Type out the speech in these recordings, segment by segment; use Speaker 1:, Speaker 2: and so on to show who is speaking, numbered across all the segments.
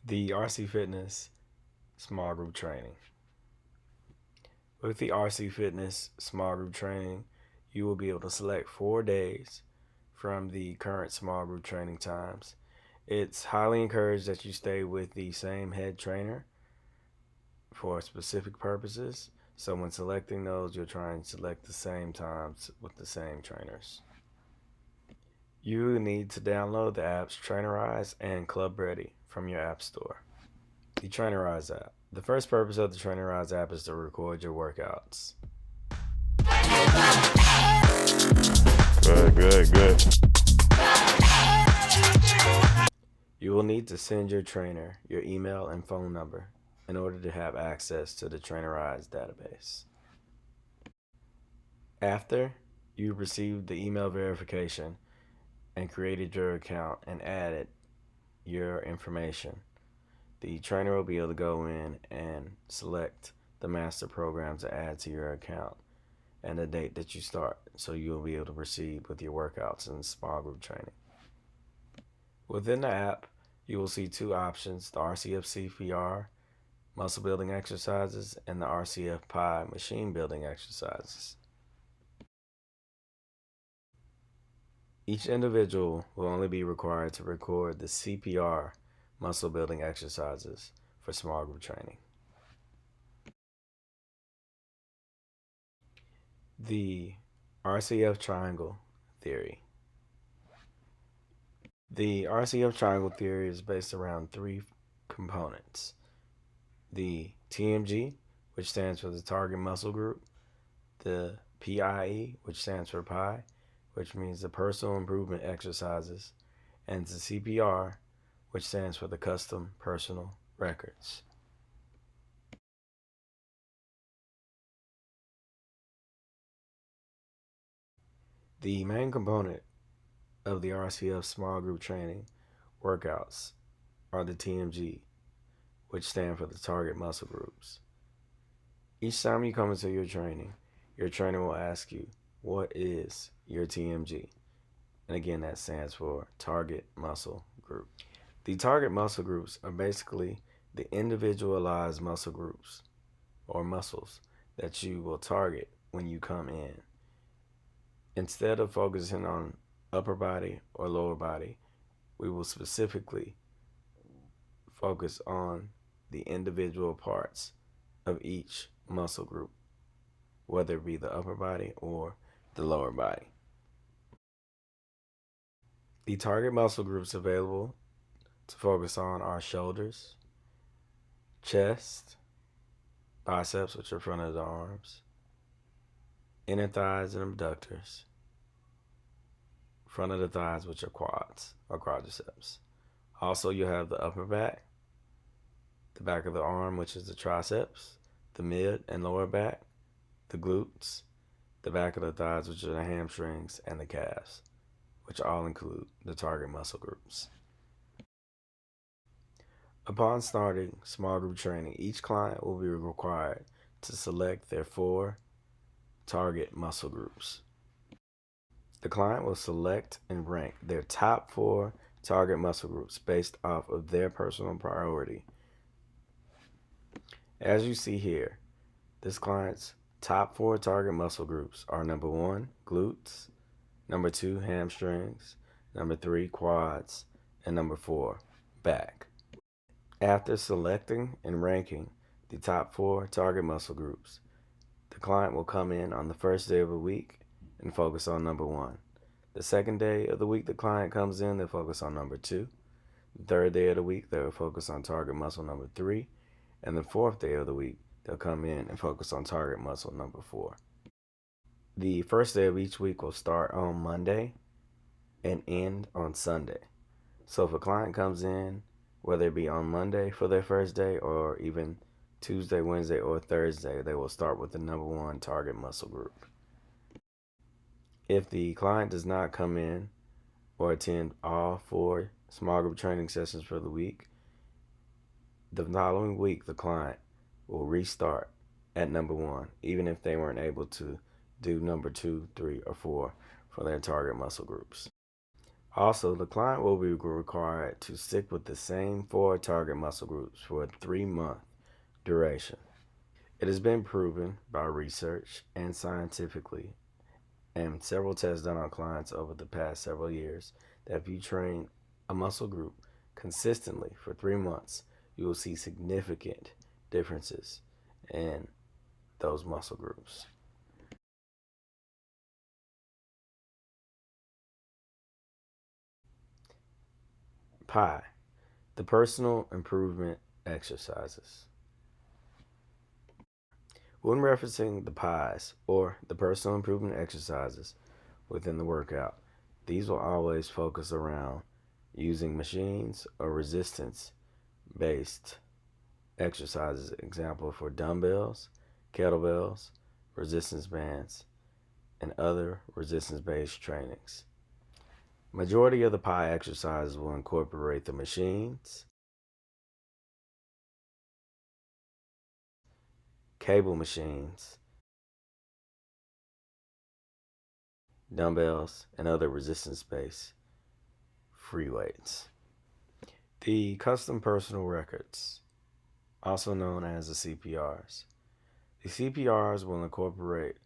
Speaker 1: The RC Fitness Small Group Training. With the RC Fitness Small Group Training, you will be able to select 4 days from the current small group training times. It's highly encouraged that you stay with the same head trainer for specific purposes. So when selecting those, you'll try and select the same times with the same trainers. You need to download the apps Trainerize and Club Ready from your app store. The Trainerize app. The first purpose of the Trainerize app is to record your workouts.
Speaker 2: Good.
Speaker 1: You will need to send your trainer your email and phone number in order to have access to the Trainerize database. After you received the email verification and created your account and added your information, the trainer will be able to go in and select the master program to add to your account and the date that you start, so you'll be able to proceed with your workouts and small group training. Within the app, you will see 2 options: the RCF CPR muscle building exercises and the RCF Pi machine building exercises. Each individual will only be required to record the CPR muscle building exercises for small group training. The RCF Triangle Theory. The RCF Triangle Theory is based around 3 components: the TMG, which stands for the target muscle group, the PIE, which stands for Pi, which means the personal improvement exercises, and the CPR, which stands for the custom personal records. The main component of the RCF small group training workouts are the TMG, which stand for the target muscle groups. Each time you come into your training, your trainer will ask you, what is your TMG? And again, that stands for target muscle group. The target muscle groups are basically the individualized muscle groups or muscles that you will target when you come in. Instead of focusing on upper body or lower body, we will specifically focus on the individual parts of each muscle group, whether it be the upper body or the lower body. The target muscle groups available to focus on are shoulders, chest, biceps, which are front of the arms, inner thighs and abductors, front of the thighs, which are quads or quadriceps. Also, you have the upper back, the back of the arm, which is the triceps, the mid and lower back, the glutes, the back of the thighs, which are the hamstrings, and the calves, which all include the target muscle groups. Upon starting small group training, each client will be required to select their 4 target muscle groups. The client will select and rank their top 4 target muscle groups based off of their personal priority. As you see here, this client's top 4 target muscle groups are number 1, glutes, number 2, hamstrings, number 3, quads, and number 4, back. After selecting and ranking the top 4 target muscle groups, the client will come in on the first day of the week and focus on number 1. The second day of the week the client comes in, they'll focus on number 2. The third day of the week, they'll focus on target muscle number 3. And the fourth day of the week, they'll come in and focus on target muscle number 4. The first day of each week will start on Monday and end on Sunday. So if a client comes in, whether it be on Monday for their first day or even Tuesday, Wednesday, or Thursday, they will start with the number 1 target muscle group. If the client does not come in or attend all 4 small group training sessions for the week, the following week the client will restart at number 1, even if they weren't able to do number 2, 3, or 4 for their target muscle groups. Also, the client will be required to stick with the same 4 target muscle groups for a 3-month duration. It has been proven by research and scientifically and several tests done on clients over the past several years that if you train a muscle group consistently for 3 months, you will see significant differences in those muscle groups. PI, the personal improvement exercises. When referencing the PIs, or the personal improvement exercises within the workout, these will always focus around using machines or resistance based exercises. Example for dumbbells, kettlebells, resistance bands, and other resistance based trainings. Majority of the PI exercises will incorporate the machines, cable machines, dumbbells, and other resistance based free weights. The custom personal records, also known as the CPRs. The CPRs will incorporate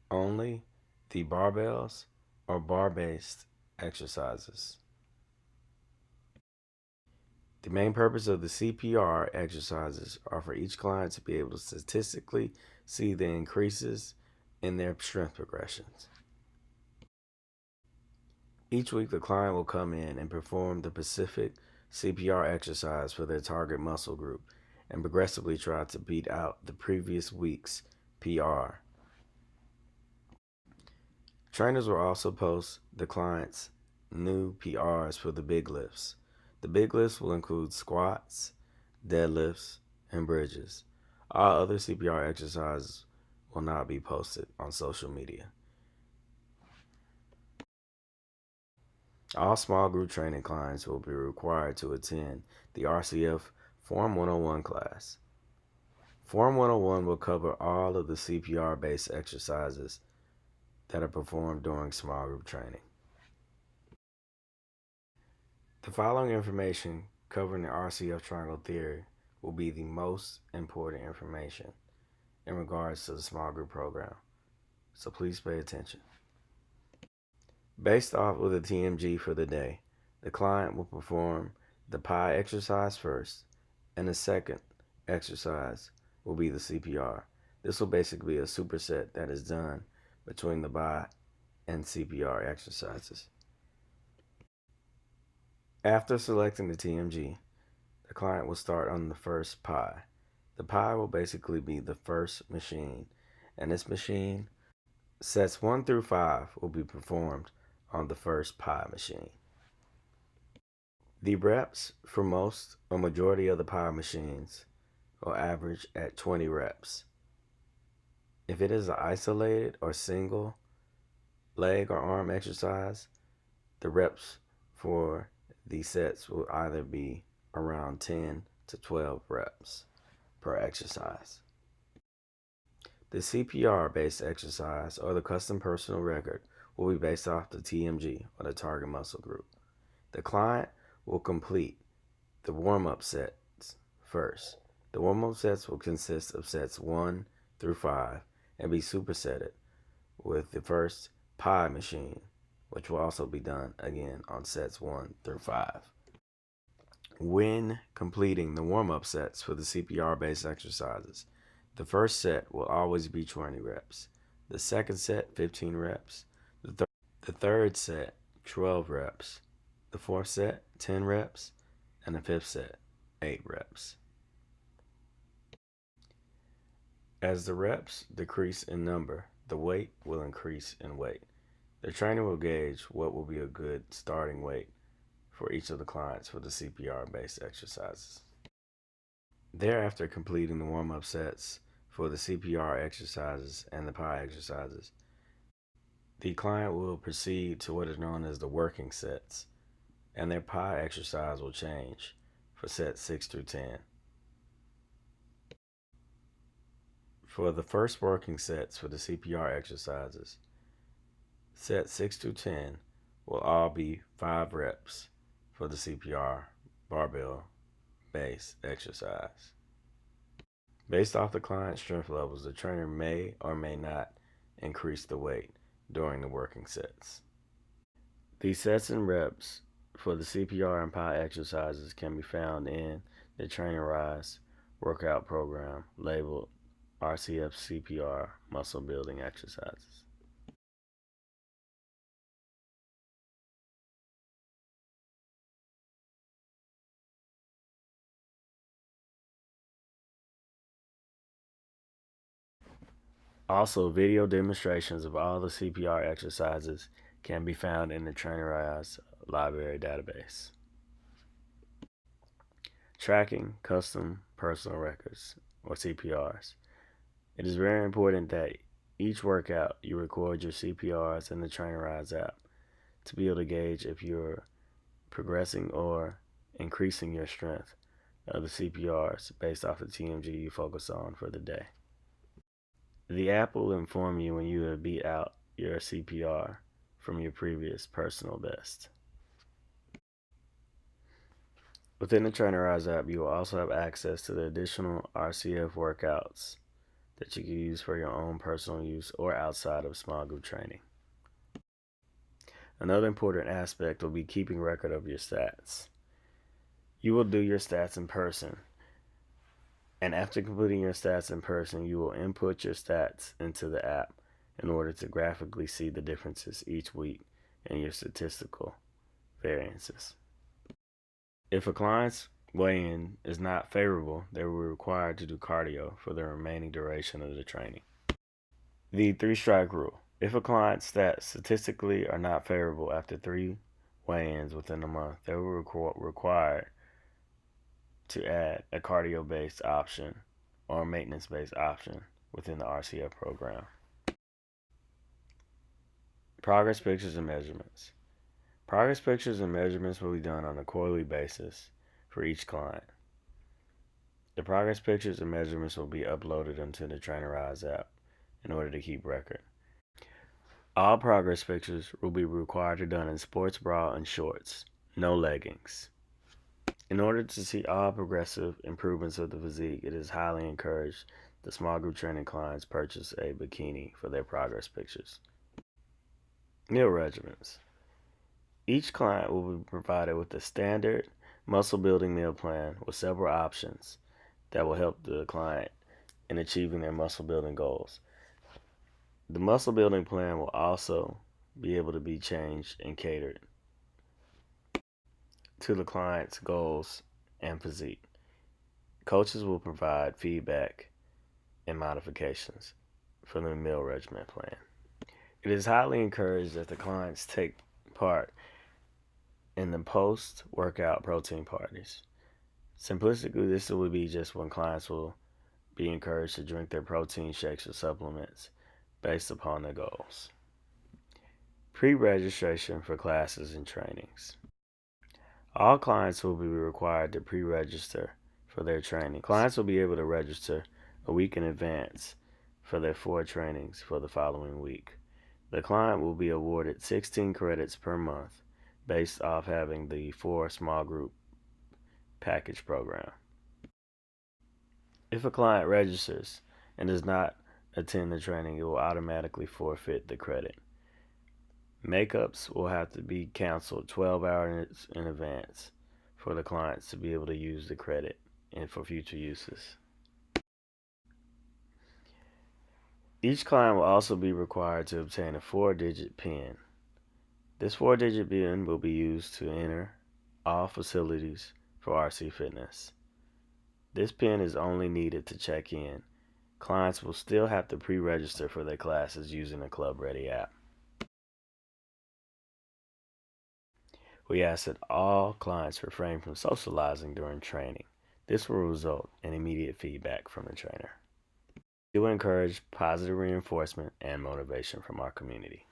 Speaker 1: only the barbells or bar-based exercises. The main purpose of the CPR exercises are for each client to be able to statistically see the increases in their strength progressions. Each week, the client will come in and perform the specific CPR exercise for their target muscle group and progressively try to beat out the previous week's PR. Trainers will also post the client's new PRs for the big lifts. The big lifts will include squats, deadlifts, and bridges. All other CPR exercises will not be posted on social media. All small group training clients will be required to attend the RCF Form 101 class. Form 101 will cover all of the CPR-based exercises that are performed during small group training. The following information covering the RCF Triangle Theory will be the most important information in regards to the small group program, so please pay attention. Based off of the TMG for the day, the client will perform the PI exercise first, and the second exercise will be the CPR. This will basically be a superset that is done between the PI and CPR exercises. After selecting the TMG, the client will start on the first PI. The PI will basically be the first machine, and this machine, sets 1 through 5, will be performed on the first PI machine. The reps for most or majority of the PI machines will average at 20 reps. If it is an isolated or single leg or arm exercise, the reps for these sets will either be around 10 to 12 reps per exercise. The CPR based exercise or the custom personal record will be based off the TMG or the target muscle group. The client will complete the warm-up sets first. The warm-up sets will consist of sets 1 through 5 and be supersetted with the first PI machine, which will also be done again on sets 1 through 5. When completing the warm-up sets for the CPR-based exercises, the first set will always be 20 reps. The second set, 15 reps. The third set, 12 reps. The fourth set, 10 reps. And the fifth set, 8 reps. As the reps decrease in number, the weight will increase in weight. The trainer will gauge what will be a good starting weight for each of the clients for the CPR-based exercises. Thereafter, completing the warm-up sets for the CPR exercises and the PI exercises, the client will proceed to what is known as the working sets, and their PI exercise will change for sets 6 through 10. For the first working sets for the CPR exercises, sets 6 through 10 will all be 5 reps for the CPR barbell base exercise. Based off the client's strength levels, the trainer may or may not increase the weight during the working sets. These sets and reps for the CPR and PI exercises can be found in the trainerized workout program labeled RCF CPR muscle building exercises. Also, video demonstrations of all the CPR exercises can be found in the trainerized library database. Tracking custom personal records, or CPRs. It is very important that each workout you record your CPRs in the trainerized app to be able to gauge if you're progressing or increasing your strength of the CPRs based off the TMG you focus on for the day. The app will inform you when you have beat out your CPR from your previous personal best. Within the trainerized app, you will also have access to the additional RCF workouts that you can use for your own personal use or outside of small group training. Another important aspect will be keeping record of your stats. You will do your stats in person, and after completing your stats in person, you will input your stats into the app in order to graphically see the differences each week and your statistical variances. If a client's weigh-in is not favorable, they will be required to do cardio for the remaining duration of the training. The 3-strike rule. If a client's stats statistically are not favorable after 3 weigh-ins within a month, they will be required to add a cardio-based option or a maintenance-based option within the RCF program. Progress pictures and measurements. Progress pictures and measurements will be done on a quarterly basis for each client. The progress pictures and measurements will be uploaded into the trainerized app in order to keep record. All progress pictures will be required to be done in sports bra and shorts, no leggings. In order to see all progressive improvements of the physique, it is highly encouraged that small group training clients purchase a bikini for their progress pictures. Meal regimens. Each client will be provided with a standard muscle building meal plan with several options that will help the client in achieving their muscle building goals. The muscle building plan will also be able to be changed and catered to the client's goals and physique. Coaches will provide feedback and modifications for the meal regimen plan. It is highly encouraged that the clients take part in the post-workout protein parties. Simplistically, this will be just when clients will be encouraged to drink their protein shakes or supplements based upon their goals. Pre-registration for classes and trainings. All clients will be required to pre-register for their training. Clients will be able to register a week in advance for their 4 trainings for the following week. The client will be awarded 16 credits per month based off having the 4 small group package program. If a client registers and does not attend the training, it will automatically forfeit the credit. Makeups will have to be canceled 12 hours in advance for the clients to be able to use the credit and for future uses. Each client will also be required to obtain a 4-digit PIN. This 4-digit PIN will be used to enter all facilities for RC Fitness. This PIN is only needed to check in. Clients will still have to pre-register for their classes using the Club Ready app. We ask that all clients refrain from socializing during training. This will result in immediate feedback from the trainer. We will encourage positive reinforcement and motivation from our community.